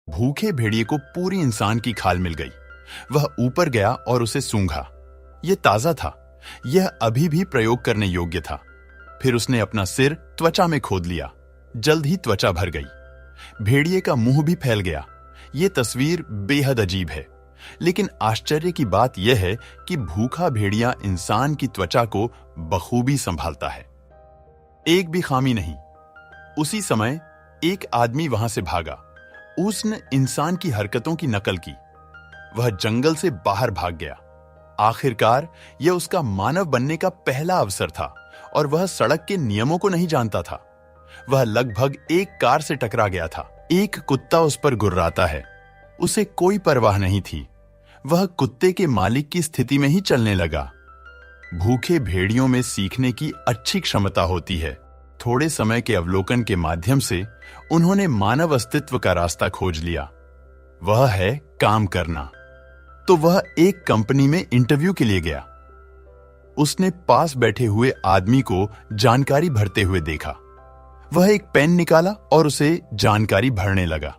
भूखे भेड़िए को पूरी इंसान की खाल मिल गई। वह ऊपर गया और उसे सूंघा। यह ताजा था, यह अभी भी प्रयोग करने योग्य था। फिर उसने अपना सिर त्वचा में खोद लिया। जल्द ही त्वचा भर गई। भेड़िए का मुंह भी फैल गया। यह तस्वीर बेहद अजीब है, लेकिन आश्चर्य की बात यह है कि भूखा भेड़िया इंसान की त्वचा को बखूबी संभालता है। एक भी खामी नहीं। उसी समय एक आदमी वहां से भागा। उसने इंसान की हरकतों की नकल की। वह जंगल से बाहर भाग गया। आखिरकार यह उसका मानव बनने का पहला अवसर था और वह सड़क के नियमों को नहीं जानता था। वह लगभग एक कार से टकरा गया था। एक कुत्ता उस पर गुर्राता है। उसे कोई परवाह नहीं थी। वह कुत्ते के मालिक की स्थिति में ही चलने लगा। भूखे भेड़ियों में सीखने की अच्छी क्षमता होती है। थोड़े समय के अवलोकन के माध्यम से उन्होंने मानव अस्तित्व का रास्ता खोज लिया। वह है काम करना। तो वह एक कंपनी में इंटरव्यू के लिए गया। उसने पास बैठे हुए आदमी को जानकारी भरते हुए देखा। वह एक पेन निकाला और उसे जानकारी भरने लगा।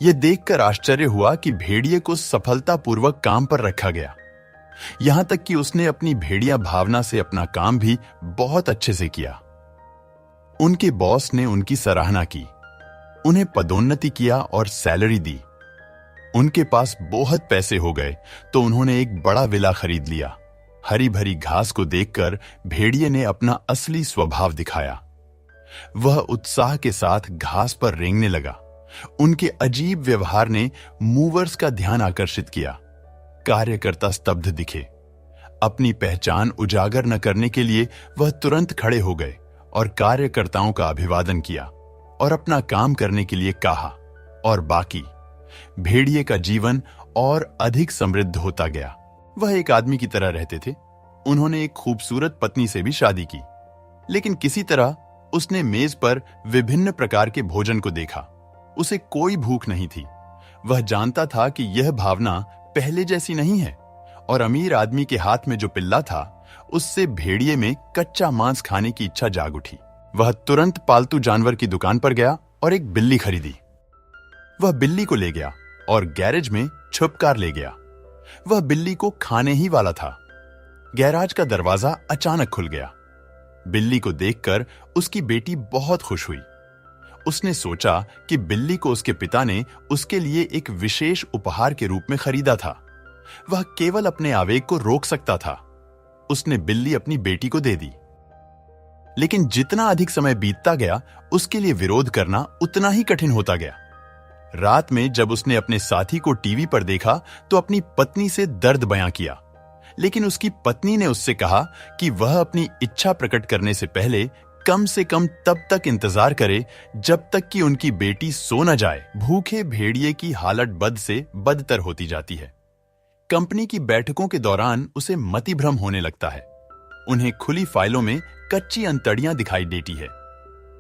यह देखकर आश्चर्य हुआ कि भेड़िए को सफलतापूर्वक काम पर रखा गया। यहां तक कि उसने अपनी भेड़िया भावना से अपना काम भी बहुत अच्छे से किया। उनके बॉस ने उनकी सराहना की, उन्हें पदोन्नति किया और सैलरी दी। उनके पास बहुत पैसे हो गए तो उन्होंने एक बड़ा विला खरीद लिया। हरी भरी घास को देखकर भेड़िए ने अपना असली स्वभाव दिखाया। वह उत्साह के साथ घास पर रेंगने लगा। उनके अजीब व्यवहार ने मूवर्स का ध्यान आकर्षित किया। कार्यकर्ता स्तब्ध दिखे। अपनी पहचान उजागर न करने के लिए वह तुरंत खड़े हो गए और कार्यकर्ताओं का अभिवादन किया और अपना काम करने के लिए कहा। और बाकी भेड़िए का जीवन और अधिक समृद्ध होता गया। वह एक आदमी की तरह रहते थे। उन्होंने एक खूबसूरत पत्नी से भी शादी की, लेकिन किसी तरह उसने मेज पर विभिन्न प्रकार के भोजन को देखा। उसे कोई भूख नहीं थी। वह जानता था कि यह भावना पहले जैसी नहीं है और अमीर आदमी के हाथ में जो पिल्ला था उससे भेड़िए में कच्चा मांस खाने की इच्छा जाग उठी। वह तुरंत पालतू जानवर की दुकान पर गया और एक बिल्ली खरीदी। वह बिल्ली को ले गया और गैरेज में छुपकर ले गया। वह बिल्ली को खाने ही वाला था। गैराज का दरवाजा अचानक खुल गया। बिल्ली को देखकर उसकी बेटी बहुत खुश हुई। उसने सोचा कि बिल्ली को उसके पिता ने उसके लिए एक विशेष उपहार के रूप में खरीदा था। वह केवल अपने आवेग को रोक सकता था। उसने बिल्ली अपनी बेटी को दे दी। लेकिन जितना अधिक समय बीतता गया उसके लिए विरोध करना उतना ही कठिन होता गया। रात में जब उसने अपने साथी को टीवी पर देखा तो अपनी पत्नी से दर्द बयां किया, लेकिन उसकी पत्नी ने उससे कहा कि वह अपनी इच्छा प्रकट करने से पहले कम से कम तब तक इंतजार करे जब तक कि उनकी बेटी सो न जाए। भूखे भेड़िए की हालत बद से बदतर होती जाती है। कंपनी की बैठकों के दौरान उसे मतिभ्रम होने लगता है। उन्हें खुली फाइलों में कच्ची अंतड़ियां दिखाई देती है।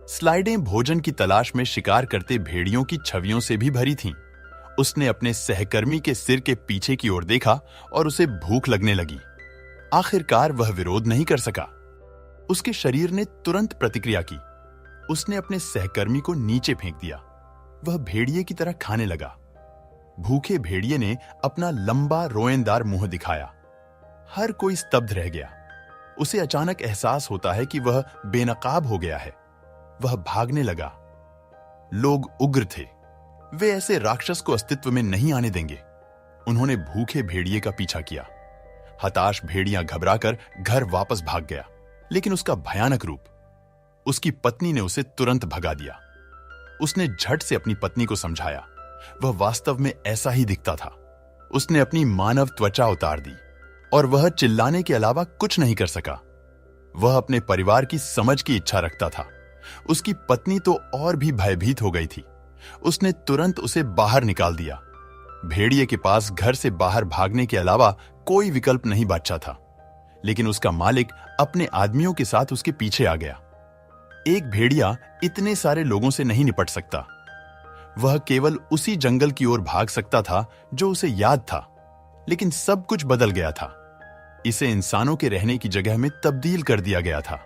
स्लाइडें भोजन की तलाश में शिकार करते भेड़ियों की छवियों से भी भरी थीं। उसने अपने सहकर्मी के सिर के पीछे की ओर देखा और उसे भूख लगने लगी। आखिरकार वह विरोध नहीं कर सका। उसके शरीर ने तुरंत प्रतिक्रिया की। उसने अपने सहकर्मी को नीचे फेंक दिया। वह भेड़िए की तरह खाने लगा। भूखे भेड़िए ने अपना लंबा रोएंदार मुंह दिखाया। हर कोई स्तब्ध रह गया। उसे अचानक एहसास होता है कि वह बेनकाब हो गया है। वह भागने लगा। लोग उग्र थे। वे ऐसे राक्षस को अस्तित्व में नहीं आने देंगे। उन्होंने भूखे भेड़िए का पीछा किया। हताश भेड़िया घबराकर घर वापस भाग गया, लेकिन उसका भयानक रूप, उसकी पत्नी ने उसे तुरंत भगा दिया। उसने झट से अपनी पत्नी को समझाया। वह वास्तव में ऐसा ही दिखता था। उसने अपनी मानव त्वचा उतार दी और वह चिल्लाने के अलावा कुछ नहीं कर सका। वह अपने परिवार की समझ की इच्छा रखता था। उसकी पत्नी तो और भी भयभीत हो गई थी। उसने तुरंत उसे बाहर निकाल दिया। भेड़िए के पास घर से बाहर भागने के अलावा कोई विकल्प नहीं बचा था, लेकिन उसका मालिक अपने आदमियों के साथ उसके पीछे आ गया। एक भेड़िया इतने सारे लोगों से नहीं निपट सकता। वह केवल उसी जंगल की ओर भाग सकता था जो उसे याद था, लेकिन सब कुछ बदल गया था। इसे इंसानों के रहने की जगह में तब्दील कर दिया गया था।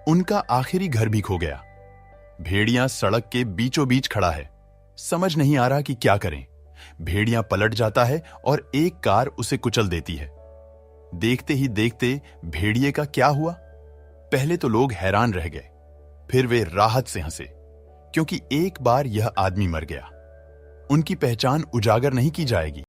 उनका आखिरी घर भी खो गया। भेड़िया सड़क के बीचों बीच खड़ा है। समझ नहीं आ रहा कि क्या करें। भेड़िया पलट जाता है और एक कार उसे कुचल देती है। देखते ही देखते भेड़िए का क्या हुआ? पहले तो लोग हैरान रह गए, फिर वे राहत से हंसे, क्योंकि एक बार यह आदमी मर गया। उनकी पहचान उजागर नहीं की जाएगी।